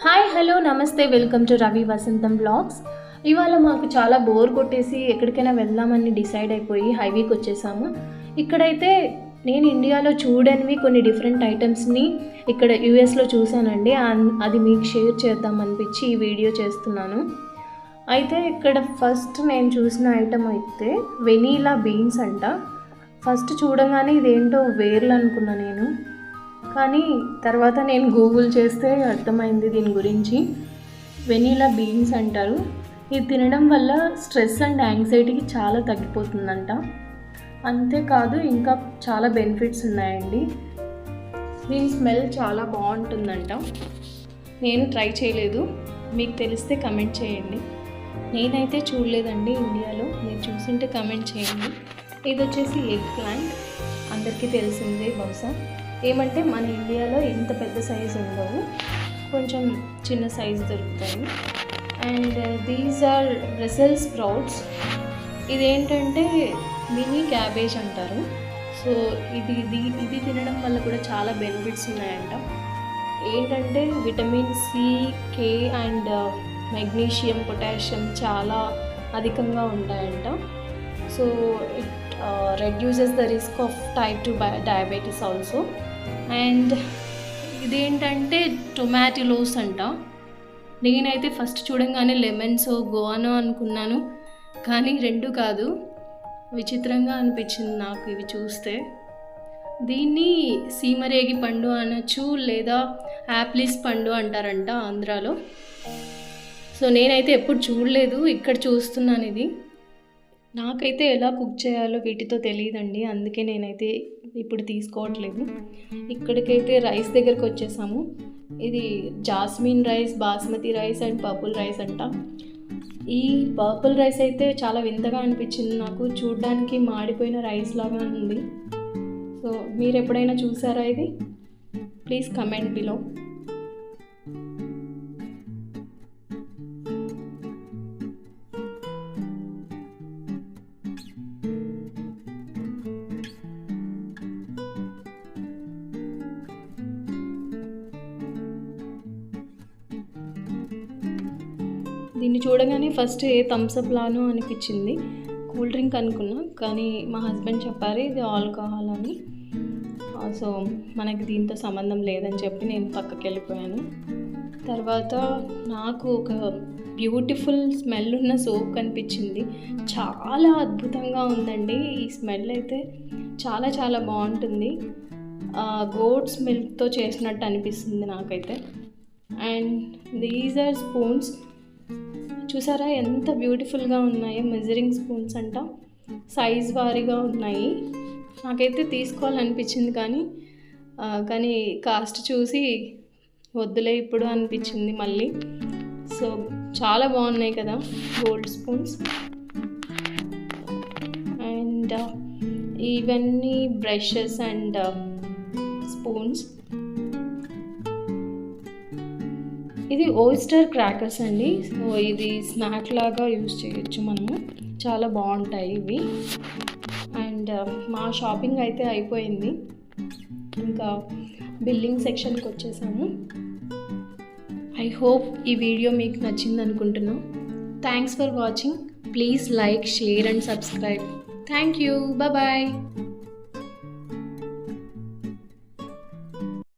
Hi hello నమస్తే welcome to Ravi వసంతం blogs. ఇవాళ మాకు చాలా బోర్ కొట్టేసి ఎక్కడికైనా వెళ్దామని డిసైడ్ అయిపోయి హైవేకి వచ్చేసాము. ఇక్కడైతే నేను ఇండియాలో చూడనివి కొన్ని డిఫరెంట్ ఐటమ్స్ని ఇక్కడ యూఎస్లో చూసానండి. అది మీకు షేర్ చేద్దాం అనిపించి ఈ వీడియో చేస్తున్నాను. అయితే ఇక్కడ ఫస్ట్ నేను చూసిన ఐటమ్ అయితే వెనీలా బీన్స్ అంట. ఫస్ట్ చూడగానే ఇదేంటో వేర్లు అనుకున్నా నేను, కానీ తర్వాత నేను గూగుల్ చేస్తే అర్థమైంది దీని గురించి. వెనీలా బీన్స్ అంటారు. ఇది తినడం వల్ల స్ట్రెస్ అండ్ యాంగ్జైటీకి చాలా తగ్గిపోతుందంట. అంతేకాదు ఇంకా చాలా బెనిఫిట్స్ ఉన్నాయండి. దీని స్మెల్ చాలా బాగుంటుందంట. నేను ట్రై చేయలేదు, మీకు తెలిస్తే కమెంట్ చేయండి. నేనైతే చూడలేదండి ఇండియాలో, మీరు చూసింటే కమెంట్ చేయండి. ఇది వచ్చేసి ఎగ్ ప్లాంట్, అందరికీ తెలిసిందే బహుశా. ఏమంటే మన ఇండియాలో ఇంత పెద్ద సైజు ఉండవు, కొంచెం చిన్న సైజు దొరుకుతాయి. And these are Brussels sprouts. ఇదేంటంటే మినీ క్యాబేజ్ అంటారు. సో ఇది తినడం వల్ల కూడా చాలా బెనిఫిట్స్ ఉన్నాయంట. ఏంటంటే vitamin C, K and magnesium, potassium చాలా అధికంగా ఉంటాయంట. So it reduces the risk of type 2 diabetes also. And ఇదేంటంటే టొమాటోస్ అంట. నేనైతే ఫస్ట్ చూడంగానే లెమన్స్ గోవానో అనుకున్నాను, కానీ రెండు కాదు. విచిత్రంగా అనిపించింది నాకు ఇవి చూస్తే. దీన్ని సీమరేగి పండు అనొచ్చు, లేదా యాప్లిస్ పండు అంటారంట ఆంధ్రాలో. సో నేనైతే ఎప్పుడు చూడలేదు, ఇక్కడ చూస్తున్నాను ఇది. నాకైతే ఎలా కుక్ చేయాలో వీటితో తెలియదండి, అందుకే నేనైతే ఇప్పుడు తీసుకోవట్లేదు. ఇక్కడికైతే రైస్ దగ్గరికి వచ్చేసాము. ఇది jasmine rice, basmati rice and purple rice అంట. ఈ పర్పుల్ రైస్ అయితే చాలా వింతగా అనిపించింది నాకు, చూడ్డానికి మాడిపోయిన రైస్ లాగా ఉంది. సో మీరు ఎప్పుడైనా చూసారా ఇది? Please comment below. దీన్ని చూడగానే ఫస్ట్ థమ్స్అప్ లాను అనిపించింది, కూల్ డ్రింక్ అనుకున్నా, కానీ మా హస్బెండ్ చెప్పారు ఇది ఆల్కహాల్ అని. సో మనకి దీంతో సంబంధం లేదని చెప్పి నేను పక్కకి వెళ్ళిపోయాను. తర్వాత నాకు ఒక బ్యూటిఫుల్ స్మెల్ ఉన్న సోప్ కనిపించింది. చాలా అద్భుతంగా ఉందండి ఈ స్మెల్ అయితే, చాలా చాలా బాగుంటుంది. గోట్స్ మిల్క్తో చేసినట్టు అనిపిస్తుంది నాకైతే. And these are spoons. చూసారా ఎంత బ్యూటిఫుల్గా ఉన్నాయో, మెజరింగ్ స్పూన్స్ అంట, సైజ్ వారీగా ఉన్నాయి. నాకైతే తీసుకోవాలనిపించింది, కానీ కాస్ట్ చూసి వద్దులే ఇప్పుడు అనిపించింది మళ్ళీ. సో చాలా బాగున్నాయి కదా గోల్డ్ స్పూన్స్. అండ్ ఇవన్నీ బ్రషెస్ అండ్ స్పూన్స్. ఇది ఓయిస్టర్ క్రాకర్స్ అండి. సో ఇది స్నాక్ లాగా యూజ్ చేయొచ్చు మనము, చాలా బాగుంటాయి ఇవి. అండ్ మా షాపింగ్ అయితే అయిపోయింది, ఇంకా బిల్లింగ్ సెక్షన్కి వచ్చేసాము. ఐ హోప్ ఈ వీడియో మీకు నచ్చింది అనుకుంటున్నాను. Thanks for watching. Please like, share and subscribe. Thank you. Bye.